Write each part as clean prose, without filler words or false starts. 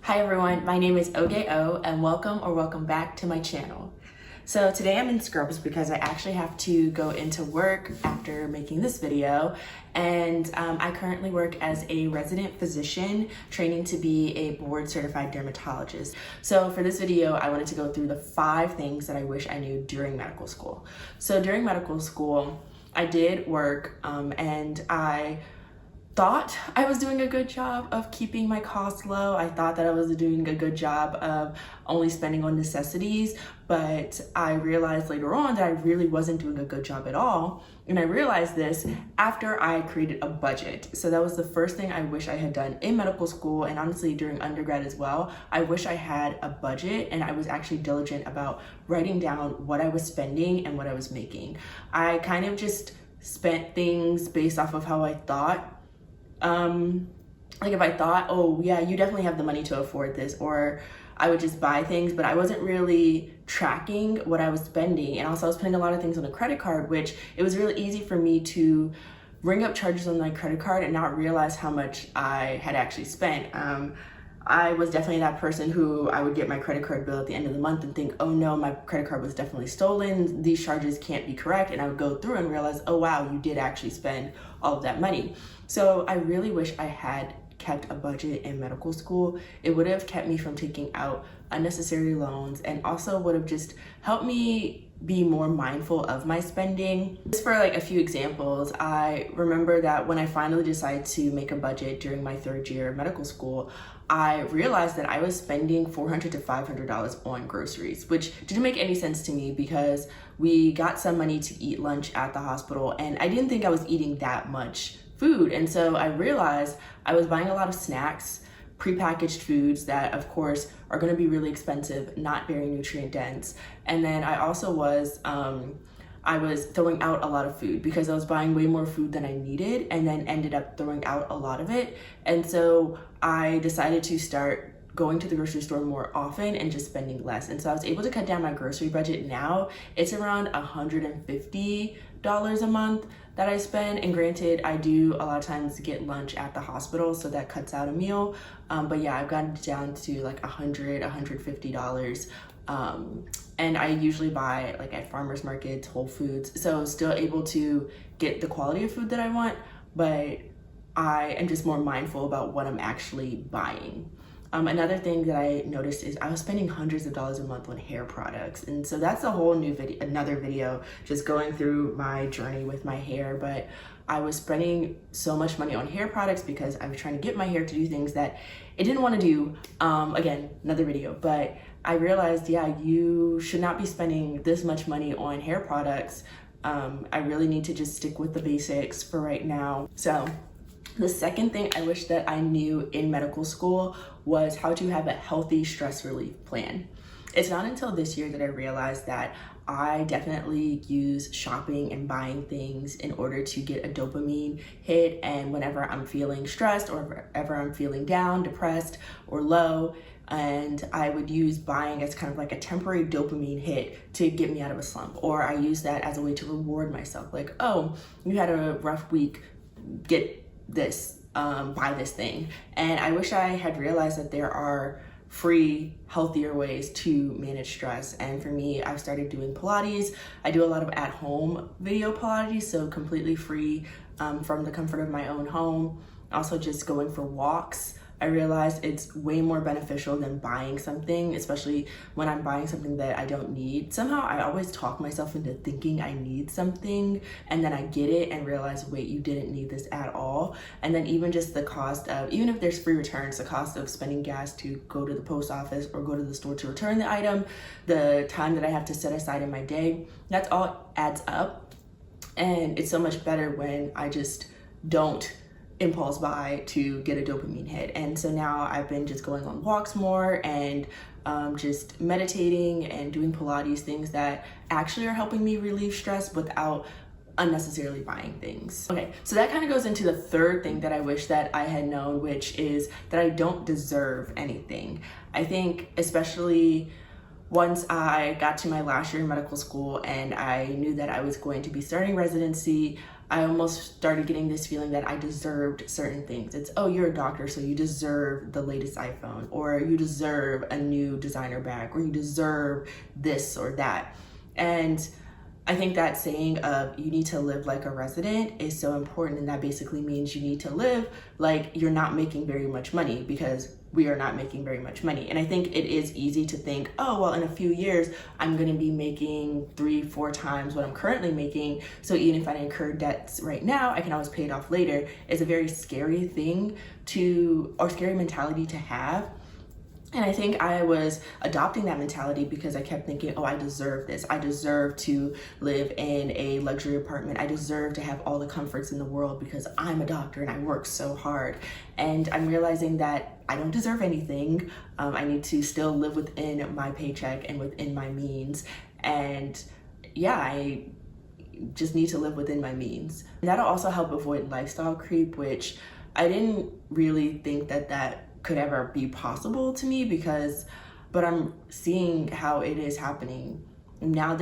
Hi everyone, my name is Oge-O and welcome back to my channel. So today I'm in scrubs because I actually have to go into work after making this video, and I currently work as a resident physician training to be a board certified dermatologist. So for this video, I wanted to go through the 5 things that I wish I knew during medical school. So during medical school, I did work and I thought I was doing a good job of keeping my costs low. I thought that I was doing a good job of only spending on necessities, but I realized later on that I really wasn't doing a good job at all. And I realized this after I created a budget. So that was the first thing I wish I had done in medical school, and honestly during undergrad as well. I wish I had a budget and I was actually diligent about writing down what I was spending and what I was making. I kind of just spent things based off of how I thought. Like if I thought, oh yeah, you definitely have the money to afford this, or I would just buy things, but I wasn't really tracking what I was spending. And also I was spending a lot of things on a credit card, which it was really easy for me to ring up charges on my credit card and not realize how much I had actually spent. I was definitely that person who I would get my credit card bill at the end of the month and think, oh no, my credit card was definitely stolen. These charges can't be correct. And I would go through and realize, oh wow, you did actually spend all of that money. So I really wish I had kept a budget in medical school. It would have kept me from taking out unnecessary loans and also would have just helped me be more mindful of my spending. Just for like a few examples, I remember that when I finally decided to make a budget during my 3rd year of medical school, I realized that I was spending $400 to $500 on groceries, which didn't make any sense to me because we got some money to eat lunch at the hospital and I didn't think I was eating that much food. And so I realized I was buying a lot of snacks, prepackaged foods that of course are going to be really expensive, not very nutrient dense. And then I also was throwing out a lot of food because I was buying way more food than I needed and then ended up throwing out a lot of it. And so I decided to start going to the grocery store more often and just spending less. And so I was able to cut down my grocery budget. Now it's around $150 a month that I spend. And granted, I do a lot of times get lunch at the hospital, so that cuts out a meal. But yeah, I've gotten down to like $100, $150. And I usually buy like at farmers markets, Whole Foods. So still able to get the quality of food that I want, but I am just more mindful about what I'm actually buying. Another thing that I noticed is I was spending hundreds of dollars a month on hair products. And so that's a whole new video, another video, just going through my journey with my hair. But I was spending so much money on hair products because I was trying to get my hair to do things that it didn't want to do. Again, another video, but I realized, yeah, you should not be spending this much money on hair products. I really need to just stick with the basics for right now. So the second thing I wish that I knew in medical school was how to have a healthy stress relief plan. It's not until this year that I realized that I definitely use shopping and buying things in order to get a dopamine hit. And whenever I'm feeling stressed or whenever I'm feeling down, depressed, or low, and I would use buying as kind of like a temporary dopamine hit to get me out of a slump. Or I use that as a way to reward myself. Like, oh, you had a rough week, get this, buy this thing. And I wish I had realized that there are free, healthier ways to manage stress. And for me, I've started doing Pilates. I do a lot of at-home video Pilates, so completely free from the comfort of my own home. Also just going for walks. I realized it's way more beneficial than buying something, especially when I'm buying something that I don't need. Somehow I always talk myself into thinking I need something, and then I get it and realize, wait, you didn't need this at all. And then even just the cost of, even if there's free returns, the cost of spending gas to go to the post office or go to the store to return the item, the time that I have to set aside in my day, that's all adds up. And it's so much better when I just don't impulse buy to get a dopamine hit. And so now I've been just going on walks more and just meditating and doing Pilates, things that actually are helping me relieve stress without unnecessarily buying things. Okay, so that kind of goes into the third thing that I wish that I had known, which is that I don't deserve anything. I think especially once I got to my last year in medical school and I knew that I was going to be starting residency, I almost started getting this feeling that I deserved certain things. It's, oh, you're a doctor, so you deserve the latest iPhone, or you deserve a new designer bag, or you deserve this or that. And I think that saying of you need to live like a resident is so important, and that basically means you need to live like you're not making very much money, because we are not making very much money. And I think it is easy to think, oh, well, in a few years, I'm gonna be making 3-4 times what I'm currently making. So even if I incur debts right now, I can always pay it off later. It's a very scary thing or scary mentality to have. And I think I was adopting that mentality because I kept thinking, oh, I deserve this. I deserve to live in a luxury apartment. I deserve to have all the comforts in the world because I'm a doctor and I work so hard. And I'm realizing that I don't deserve anything. I need to still live within my paycheck and within my means. And yeah, I just need to live within my means. And that'll also help avoid lifestyle creep, which I didn't really think that could ever be possible to me, but I'm seeing how it is happening. Now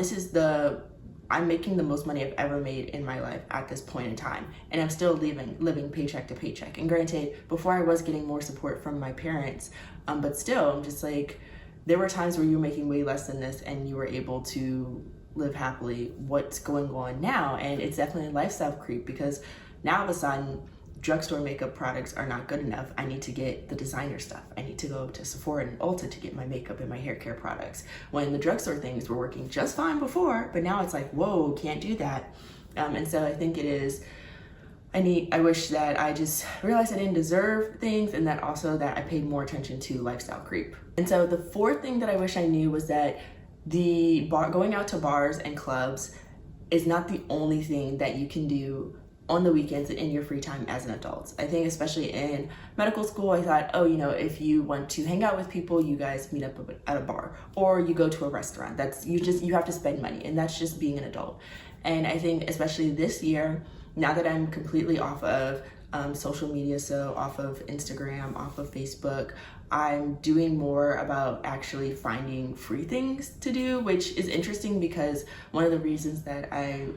I'm making the most money I've ever made in my life at this point in time. And I'm still living paycheck to paycheck. And granted, before I was getting more support from my parents, but still, I'm just like, there were times where you were making way less than this and you were able to live happily. What's going on now? And it's definitely a lifestyle creep, because now all of a sudden, drugstore makeup products are not good enough. I need to get the designer stuff. I need to go to Sephora and Ulta to get my makeup and my hair care products. When the drugstore things were working just fine before, but now it's like, whoa, can't do that. And so I think it is, I wish that I just realized I didn't deserve things, and that also that I paid more attention to lifestyle creep. And so the fourth thing that I wish I knew was that going out to bars and clubs is not the only thing that you can do on the weekends and in your free time as an adult. I think especially in medical school, I thought, oh, if you want to hang out with people, you guys meet up at a bar or you go to a restaurant. You have to spend money, and that's just being an adult. And I think especially this year, now that I'm completely off of social media, so off of Instagram, off of Facebook, I'm doing more about actually finding free things to do, which is interesting because one of the reasons that I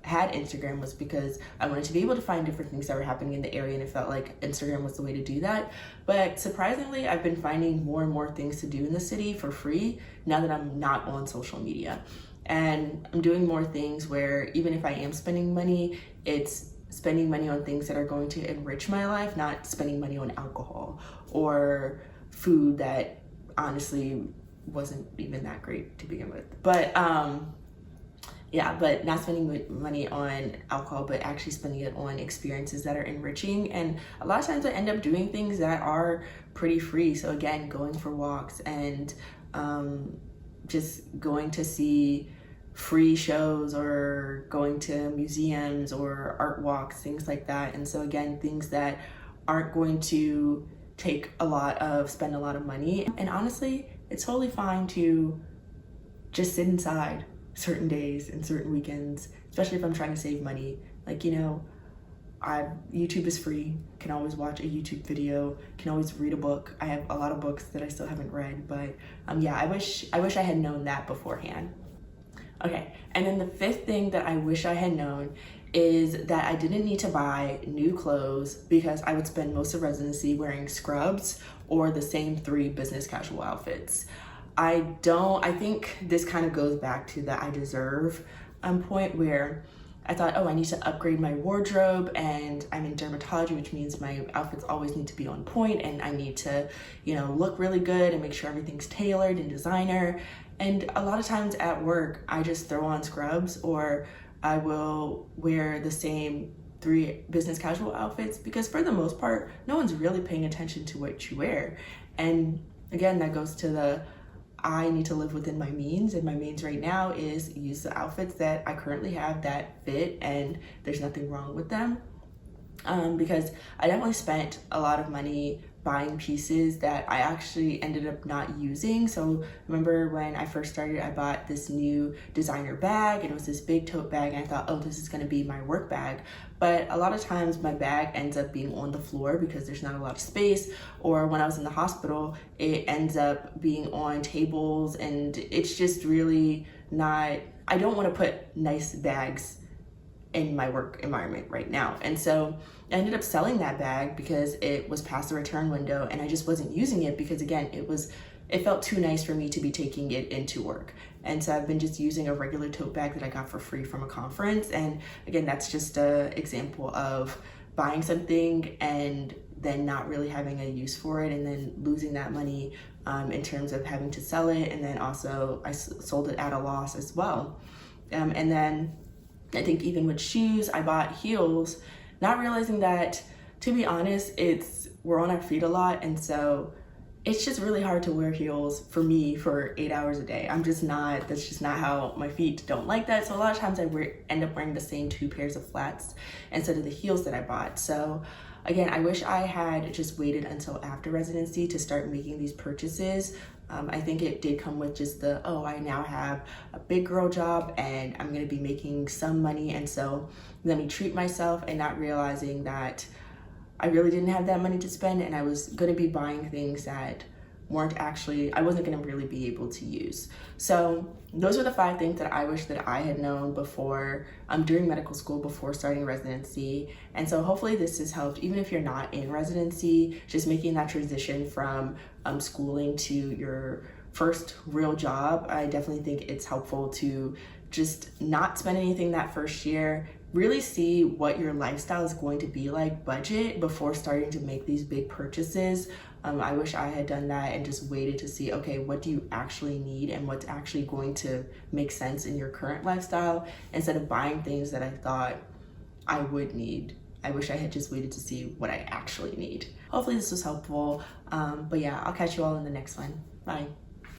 had Instagram was because I wanted to be able to find different things that were happening in the area, and it felt like Instagram was the way to do that. But surprisingly, I've been finding more and more things to do in the city for free now that I'm not on social media. And I'm doing more things where even if I am spending money, it's spending money on things that are going to enrich my life, not spending money on alcohol or food that honestly wasn't even that great to begin with. But but not spending money on alcohol, but actually spending it on experiences that are enriching. And a lot of times I end up doing things that are pretty free. So again, going for walks and just going to see free shows or going to museums or art walks, things like that. And so again, things that aren't going to spend a lot of money. And honestly, it's totally fine to just sit inside certain days and certain weekends, especially if I'm trying to save money. Like, YouTube is free. Can always watch a YouTube video, can always read a book. I have a lot of books that I still haven't read, but I wish I had known that beforehand. Okay, and then the fifth thing that I wish I had known is that I didn't need to buy new clothes because I would spend most of residency wearing scrubs or the same 3 business casual outfits. I think this kind of goes back to the I deserve point, where I thought, oh, I need to upgrade my wardrobe, and I'm in dermatology, which means my outfits always need to be on point, and I need to, look really good and make sure everything's tailored and designer. And a lot of times at work, I just throw on scrubs, or I will wear the same 3 business casual outfits, because for the most part, no one's really paying attention to what you wear. And again, that goes to I need to live within my means, and my means right now is use the outfits that I currently have that fit, and there's nothing wrong with them. Because I definitely spent a lot of money buying pieces that I actually ended up not using. So remember when I first started, I bought this new designer bag, and it was this big tote bag, and I thought, oh, this is gonna be my work bag. But a lot of times my bag ends up being on the floor because there's not a lot of space, or when I was in the hospital, it ends up being on tables, and it's just really not, I don't wanna put nice bags in my work environment right now. And so I ended up selling that bag because it was past the return window and I just wasn't using it because, again, it felt too nice for me to be taking it into work. And so I've been just using a regular tote bag that I got for free from a conference. And again, that's just an example of buying something and then not really having a use for it and then losing that money in terms of having to sell it. And then also I sold it at a loss as well. And then I think even with shoes, I bought heels, not realizing that, to be honest, we're on our feet a lot. And so it's just really hard to wear heels for me for 8 hours a day. That's just not how my feet don't like that. So a lot of times I end up wearing the same 2 pairs of flats instead of the heels that I bought. So again, I wish I had just waited until after residency to start making these purchases. I think it did come with just I now have a big girl job and I'm gonna be making some money, and so let me treat myself, and not realizing that I really didn't have that money to spend and I was gonna be buying things that I wasn't gonna really be able to use. So those are the 5 things that I wish that I had known before, during medical school, before starting residency. And so hopefully this has helped, even if you're not in residency, just making that transition from schooling to your first real job. I definitely think it's helpful to just not spend anything that first year, really see what your lifestyle is going to be like, budget before starting to make these big purchases. I wish I had done that and just waited to see, okay, what do you actually need and what's actually going to make sense in your current lifestyle, instead of buying things that I thought I would need. I wish I had just waited to see what I actually need. Hopefully this was helpful. But yeah, I'll catch you all in the next one. Bye.